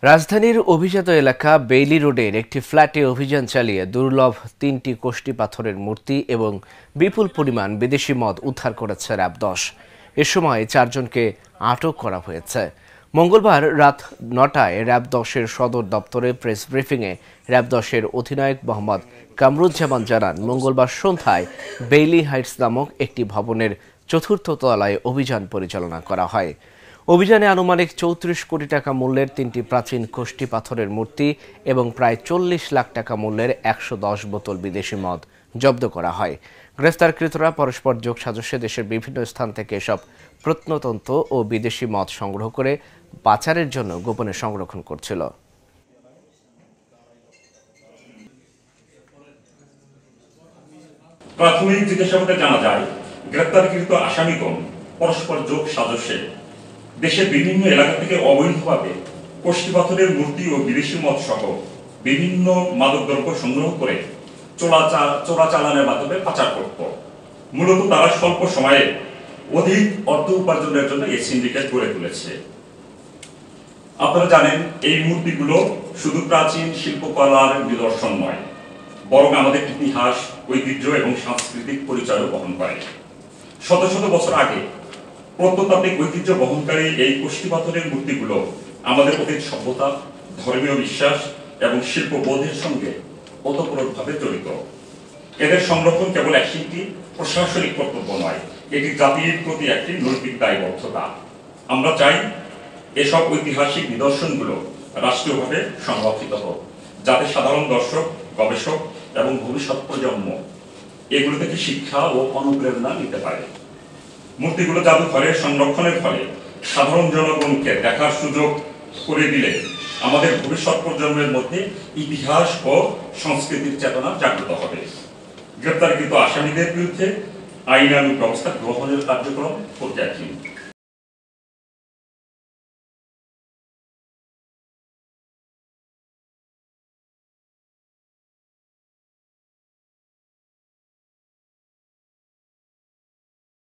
রাজধানীর অভিজাত এলাকা বেইলি রোডের একটি ফ্ল্যাটে অভিযান চালিয়ে দুর্লভ ৩টি কোষ্ঠী পাথরের মূর্তি এবং বিপুল পরিমাণ বিদেশি মদ উদ্ধার করেছে র্যাব-১০। এ সময় ৪ জনকে আটক করা হয়েছে। মঙ্গলবার রাত ৯টায় র্যাব-১০-এর সদর দপ্তরে প্রেস ব্রিফিংয়ে র্যাব-১০-এর অধিনায়ক মোহাম্মদ কামরুজ্জামান জানান, মঙ্গলবার সন্ধ্যায় বেইলি হাইটস নামক একটি ভবনের ৪র্থ তলায় অভিযান পরিচালনা করা হয়। অভিযানে আনুমানিক ৩৪ কোটি টাকা মূল্যের ৩টি প্রাচীন কোষ্ঠী পাথরের মূর্তি এবং প্রায় ৪০ লাখ টাকা মূল্যের ১১০ বোতল বিদেশি মদ জব্দ করা হয়। গ্রেফতারকৃতরা পরস্পর যোগসাজশে দেশের বিভিন্ন স্থান থেকে এসব প্রত্নতত্ত্ব ও বিদেশি মদ সংগ্রহ করে পাচারের জন্য গোপনে সংরক্ষণ করছিল। প্রাথমিক জিজ্ঞাসাবাদে জানা যায়, গ্রেফতারকৃত আসামিগণ পরস্পর যোগসাজশে দেশের বিভিন্ন এলাকা থেকে অবৈধভাবে কোষ্ঠী পাথরের মূর্তি ও বিদেশি মদ সহ বিভিন্ন মাদকদ্রব্য সংগ্রহ করে চোরাচালানের মাধ্যমে পাচার করত। মূলত তারা স্বল্প সময়ে অধিক অর্থ উপার্জনের জন্য এই সিন্ডিকেট গড়ে তুলেছে। আপনারা জানেন, এই মূর্তিগুলো শুধু প্রাচীন শিল্পকলার নিদর্শন নয়, বরং আমাদের ইতিহাস, ঐতিহ্য এবং সাংস্কৃতিক পরিচয়ও বহন করে। শত শত বছর আগে প্রত্নতাত্ত্বিক ঐতিহ্য বহনকারী এই কোষ্ঠী পাথরের মূর্তিগুলো আমাদের অতীত সভ্যতা, ধর্মীয় বিশ্বাস এবং শিল্পবোধের সঙ্গে ওতপ্রোতভাবে জড়িত। এদের সংরক্ষণ কেবল একটি প্রশাসনিক কর্তব্য নয়, এটি জাতির প্রতি একটি নৈতিক দায়বদ্ধতা। আমরা চাই এসব ঐতিহাসিক নিদর্শনগুলো রাষ্ট্রীয়ভাবে সংরক্ষিত হোক, যাতে সাধারণ দর্শক, গবেষক এবং ভবিষ্যৎ প্রজন্ম এগুলো থেকে শিক্ষা ও অনুপ্রেরণা নিতে পারে। মূর্তিগুলো জাদুঘরে সংরক্ষণের ফলে সাধারণ জনগণকে দেখার সুযোগ করে দিলে আমাদের ভবিষ্যৎ প্রজন্মের মধ্যে ইতিহাস ও সংস্কৃতির চেতনা জাগ্রত হবে। গ্রেপ্তারকৃত আসামিদের বিরুদ্ধে আইনানুগ ব্যবস্থা গ্রহণের কার্যক্রম পর্যায়ক্রমিক।